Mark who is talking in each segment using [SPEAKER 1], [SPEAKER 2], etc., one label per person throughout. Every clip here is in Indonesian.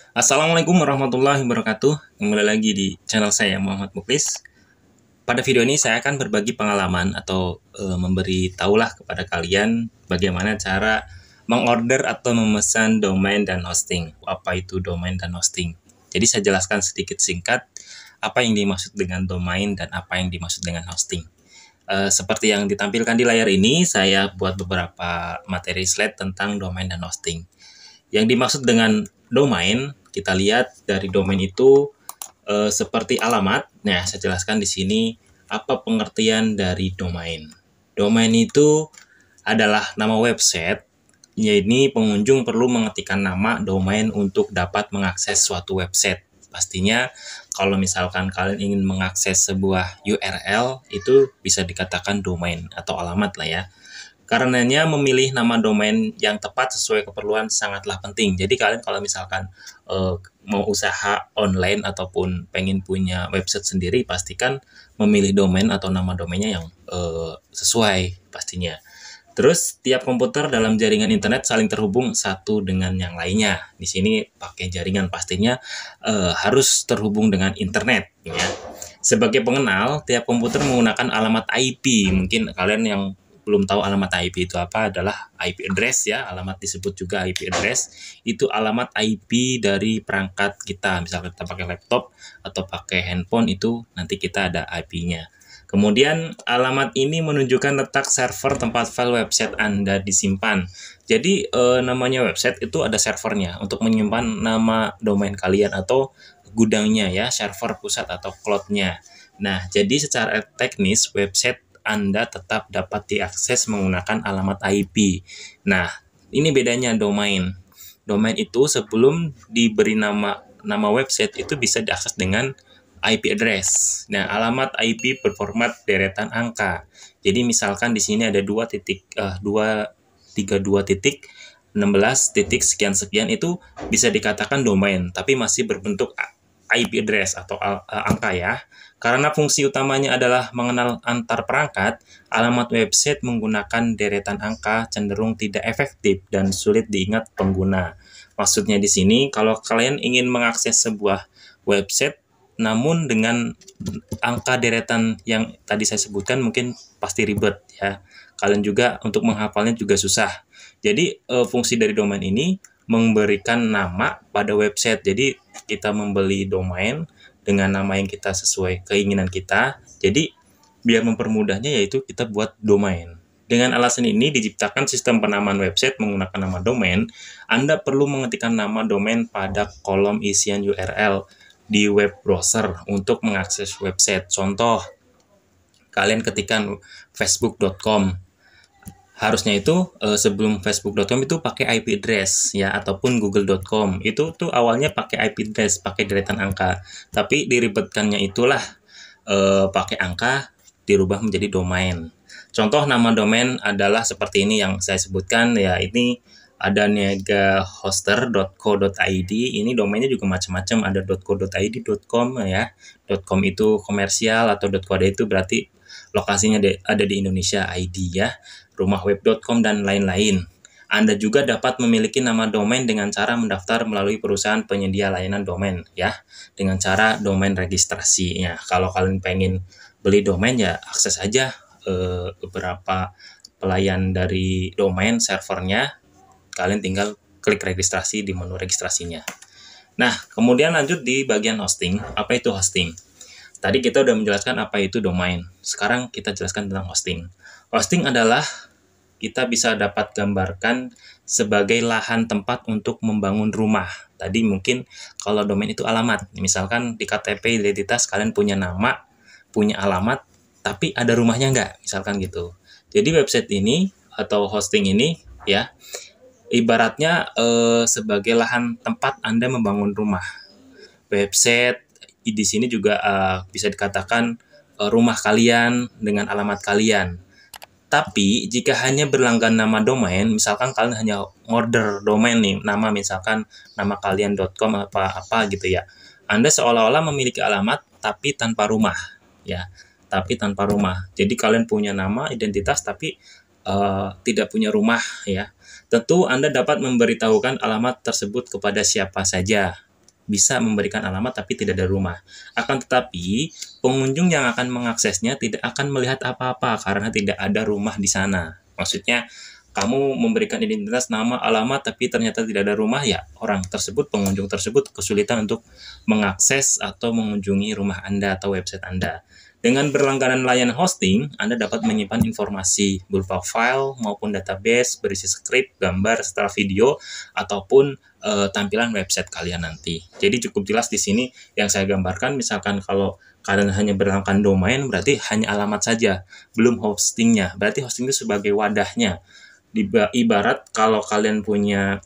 [SPEAKER 1] Assalamualaikum warahmatullahi wabarakatuh. Kembali lagi di channel saya Muhammad Muklis. Pada video ini saya akan berbagi pengalaman atau memberi tahulah kepada kalian bagaimana cara mengorder atau memesan domain dan hosting. Apa itu domain dan hosting? Jadi saya jelaskan sedikit singkat apa yang dimaksud dengan domain dan apa yang dimaksud dengan hosting. Seperti yang ditampilkan di layar ini, saya buat beberapa materi slide tentang domain dan hosting. Yang dimaksud dengan domain, kita lihat dari domain itu seperti alamat. Nah, saya jelaskan di sini apa pengertian dari domain. Domain itu adalah nama website. Ini pengunjung perlu mengetikkan nama domain untuk dapat mengakses suatu website. Pastinya kalau misalkan kalian ingin mengakses sebuah URL, itu bisa dikatakan domain atau alamat lah ya. Karenanya memilih nama domain yang tepat sesuai keperluan sangatlah penting. Jadi kalian kalau misalkan mau usaha online ataupun pengen punya website sendiri, pastikan memilih domain atau nama domainnya yang sesuai pastinya. Terus tiap komputer dalam jaringan internet saling terhubung satu dengan yang lainnya. Di sini pakai jaringan pastinya harus terhubung dengan internet ya. Sebagai pengenal, tiap komputer menggunakan alamat IP. Mungkin kalian yang belum tahu alamat IP itu apa, adalah IP address ya, alamat disebut juga IP address. Itu alamat IP dari perangkat kita, misalnya kita pakai laptop atau pakai handphone, itu nanti kita ada IP-nya. Kemudian alamat ini menunjukkan letak server tempat file website Anda disimpan. Jadi namanya website itu ada servernya untuk menyimpan nama domain kalian atau gudangnya ya, server pusat atau cloud-nya. Nah, jadi secara teknis website Anda tetap dapat diakses menggunakan alamat IP. Nah, ini bedanya domain. Domain itu sebelum diberi nama website itu bisa diakses dengan IP address. Nah, alamat IP berformat deretan angka. Jadi misalkan di sini ada 2.32 titik 16 titik sekian sekian, itu bisa dikatakan domain, tapi masih berbentuk IP address atau angka ya. Karena fungsi utamanya adalah mengenal antar perangkat, alamat website menggunakan deretan angka cenderung tidak efektif dan sulit diingat pengguna. Maksudnya di sini, kalau kalian ingin mengakses sebuah website, namun dengan angka deretan yang tadi saya sebutkan mungkin pasti ribet ya. Kalian juga untuk menghafalnya juga susah. Jadi fungsi dari domain ini memberikan nama pada website. Jadi kita membeli domain dengan nama yang kita sesuai keinginan kita. Jadi biar mempermudahnya yaitu kita buat domain. Dengan alasan ini diciptakan sistem penamaan website menggunakan nama domain. Anda perlu mengetikkan nama domain pada kolom isian URL di web browser untuk mengakses website. Contoh, kalian ketikkan facebook.com. Harusnya itu sebelum facebook.com itu pakai IP address ya, ataupun google.com. Itu tuh awalnya pakai IP address, pakai deretan angka. Tapi diribetkannya itulah pakai angka dirubah menjadi domain. Contoh nama domain adalah seperti ini yang saya sebutkan ya, ini ada negahoster.co.id. Ini domainnya juga macam-macam, ada .co.id, .com ya. .com itu komersial atau .co.id itu berarti lokasinya ada di Indonesia, ID ya, rumahweb.com dan lain-lain. Anda juga dapat memiliki nama domain dengan cara mendaftar melalui perusahaan penyedia layanan domain ya, dengan cara domain registrasi ya. Kalau kalian pengen beli domain ya akses aja beberapa pelayan dari domain servernya, kalian tinggal klik registrasi di menu registrasinya. Nah, kemudian lanjut di bagian hosting. Apa itu hosting? Tadi kita udah menjelaskan apa itu domain. Sekarang kita jelaskan tentang hosting. Hosting adalah kita bisa dapat gambarkan sebagai lahan tempat untuk membangun rumah. Tadi mungkin kalau domain itu alamat. Misalkan di KTP identitas kalian punya nama, punya alamat, tapi ada rumahnya nggak? Misalkan gitu. Jadi website ini atau hosting ini ya, ibaratnya sebagai lahan tempat Anda membangun rumah. Website di sini juga bisa dikatakan rumah kalian dengan alamat kalian. Tapi jika hanya berlangganan nama domain, misalkan kalian hanya order domain nih, nama misalkan nama kalian.com apa gitu ya. Anda seolah-olah memiliki alamat tapi tanpa rumah ya. Tapi tanpa rumah. Jadi kalian punya nama, identitas tapi tidak punya rumah ya. Tentu Anda dapat memberitahukan alamat tersebut kepada siapa saja. bisa memberikan alamat tapi tidak ada rumah. Akan tetapi, pengunjung yang akan mengaksesnya tidak akan melihat apa-apa karena tidak ada rumah di sana. Maksudnya, kamu memberikan identitas, nama, alamat, tapi ternyata tidak ada rumah, ya orang tersebut, pengunjung tersebut kesulitan untuk mengakses atau mengunjungi rumah Anda atau website Anda. Dengan berlangganan layanan hosting, Anda dapat menyimpan informasi berupa file maupun database berisi skrip, gambar, setelah video, ataupun tampilan website kalian nanti. Jadi cukup jelas di sini yang saya gambarkan, misalkan kalau kalian hanya berlangganan domain, berarti hanya alamat saja, belum hostingnya. Berarti hosting itu sebagai wadahnya. Ibarat kalau kalian punya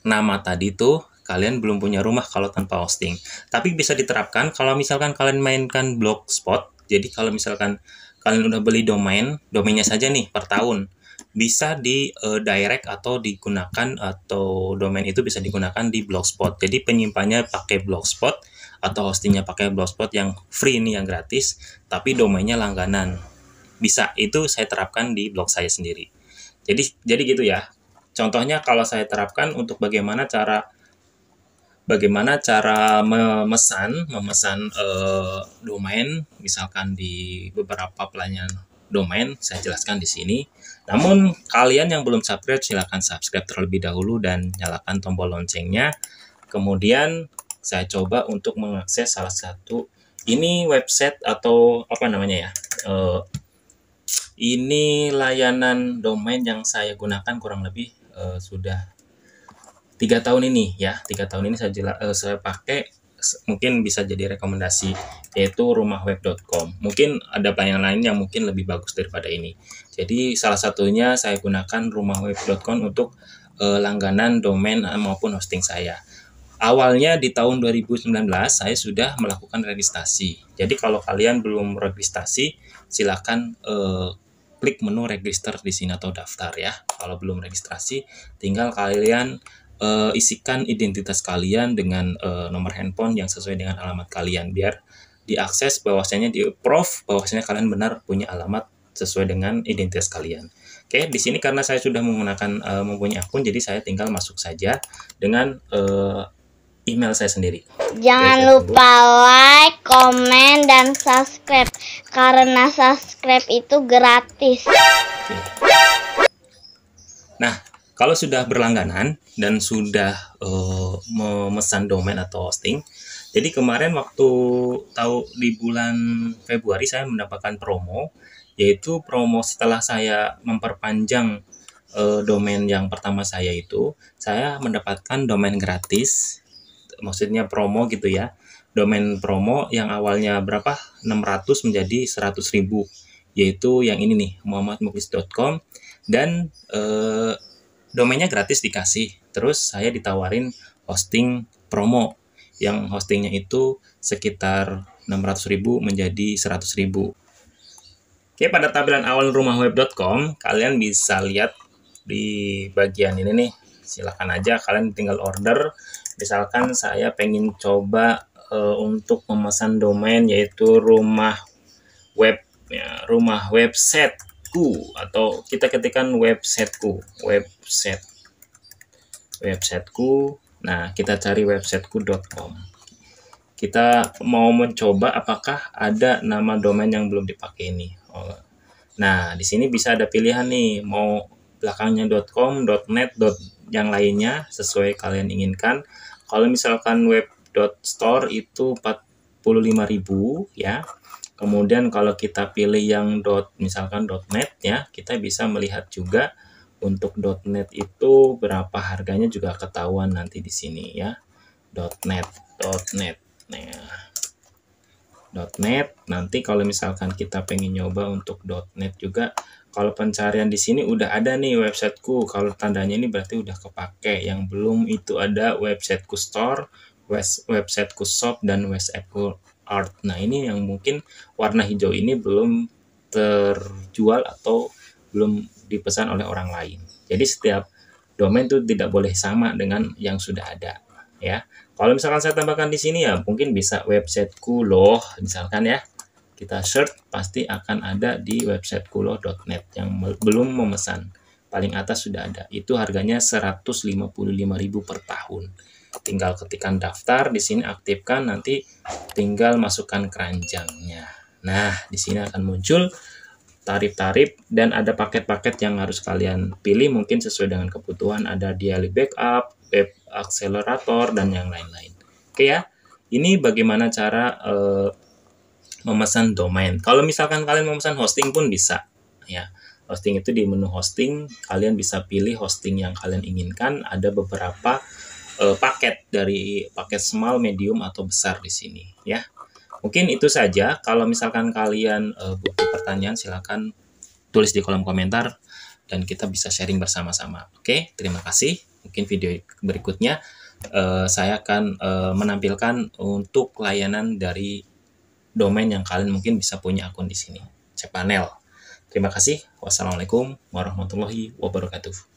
[SPEAKER 1] nama tadi tuh, kalian belum punya rumah kalau tanpa hosting. Tapi bisa diterapkan kalau misalkan kalian mainkan Blogspot. Jadi kalau misalkan kalian udah beli domainnya saja nih per tahun, bisa di direct atau digunakan, atau domain itu bisa digunakan di Blogspot. Jadi penyimpannya pakai Blogspot atau hostingnya pakai Blogspot yang free nih, yang gratis, tapi domainnya langganan. Bisa, itu saya terapkan di blog saya sendiri. Jadi gitu ya. Contohnya kalau saya terapkan untuk bagaimana cara memesan domain, misalkan di beberapa pelayanan domain, saya jelaskan di sini. Namun kalian yang belum subscribe, silahkan subscribe terlebih dahulu dan nyalakan tombol loncengnya. Kemudian saya coba untuk mengakses salah satu ini website atau apa namanya ya. Ini layanan domain yang saya gunakan kurang lebih sudah 3 tahun ini ya. 3 tahun ini saya pakai, mungkin bisa jadi rekomendasi, yaitu rumahweb.com. Mungkin ada pelayanan lain yang mungkin lebih bagus daripada ini. Jadi salah satunya saya gunakan rumahweb.com untuk langganan domain maupun hosting saya. Awalnya di tahun 2019 saya sudah melakukan registrasi. Jadi kalau kalian belum registrasi, silakan klik menu register di sini atau daftar ya. Kalau belum registrasi, tinggal kalian isikan identitas kalian dengan nomor handphone yang sesuai dengan alamat kalian, biar diakses bahwasanya di-approve bahwasanya kalian benar punya alamat sesuai dengan identitas kalian. Oke, di sini karena saya sudah menggunakan mempunyai akun, jadi saya tinggal masuk saja dengan email saya sendiri.
[SPEAKER 2] Jangan lupa like, komen, dan subscribe, karena subscribe itu gratis.
[SPEAKER 1] Oke. Nah, kalau sudah berlangganan dan sudah memesan domain atau hosting, jadi kemarin waktu di bulan Februari saya mendapatkan promo, yaitu promo setelah saya memperpanjang domain yang pertama saya itu, saya mendapatkan domain gratis, maksudnya promo gitu ya. Domain promo yang awalnya berapa? 600 menjadi 100.000, yaitu yang ini nih, muhammadmuklis.com, dan domainnya gratis dikasih. Terus saya ditawarin hosting promo, yang hostingnya itu sekitar 600.000 menjadi 100.000. Oke, pada tampilan awal rumahweb.com, kalian bisa lihat di bagian ini nih. Silakan aja kalian tinggal order. Misalkan saya pengen coba untuk memesan domain, yaitu rumah websiteku, atau kita ketikkan websiteku. Nah, kita cari websiteku.com. Kita mau mencoba apakah ada nama domain yang belum dipakai ini. Nah, di sini bisa ada pilihan nih, mau belakangnya .com, .net, yang lainnya sesuai kalian inginkan. Kalau misalkan web.store itu 45.000 ya. Kemudian kalau kita pilih yang misalkan .net ya, kita bisa melihat juga untuk .net itu berapa harganya juga ketahuan nanti di sini ya. .net. Nah, .net nanti kalau misalkan kita pengen nyoba untuk .net juga, kalau pencarian di sini udah ada nih websiteku. Kalau tandanya ini berarti udah kepake. Yang belum itu ada websiteku store, websiteku shop, dan websiteku art. Nah, ini yang mungkin warna hijau ini belum terjual atau belum dipesan oleh orang lain. Jadi setiap domain itu tidak boleh sama dengan yang sudah ada ya. Kalau misalkan saya tambahkan di sini ya, mungkin bisa websiteku loh misalkan ya. Kita search, pasti akan ada di websitekuloh.net yang belum memesan. Paling atas sudah ada. Itu harganya 155.000 per tahun. tinggal ketikkan daftar di sini, aktifkan, nanti tinggal masukkan keranjangnya. Nah, di sini akan muncul tarif-tarif dan ada paket-paket yang harus kalian pilih mungkin sesuai dengan kebutuhan. Ada daily backup, web accelerator, dan yang lain-lain. Oke ya, ini bagaimana cara memesan domain. Kalau misalkan kalian memesan hosting pun bisa ya. Hosting itu di menu hosting kalian bisa pilih hosting yang kalian inginkan. Ada beberapa paket, dari paket small, medium, atau besar di sini ya. Mungkin itu saja. Kalau misalkan kalian butuh pertanyaan, silakan tulis di kolom komentar dan kita bisa sharing bersama-sama. Oke, terima kasih. Mungkin video berikutnya saya akan menampilkan untuk layanan dari domain yang kalian mungkin bisa punya akun di sini, cPanel. Terima kasih. Wassalamualaikum warahmatullahi wabarakatuh.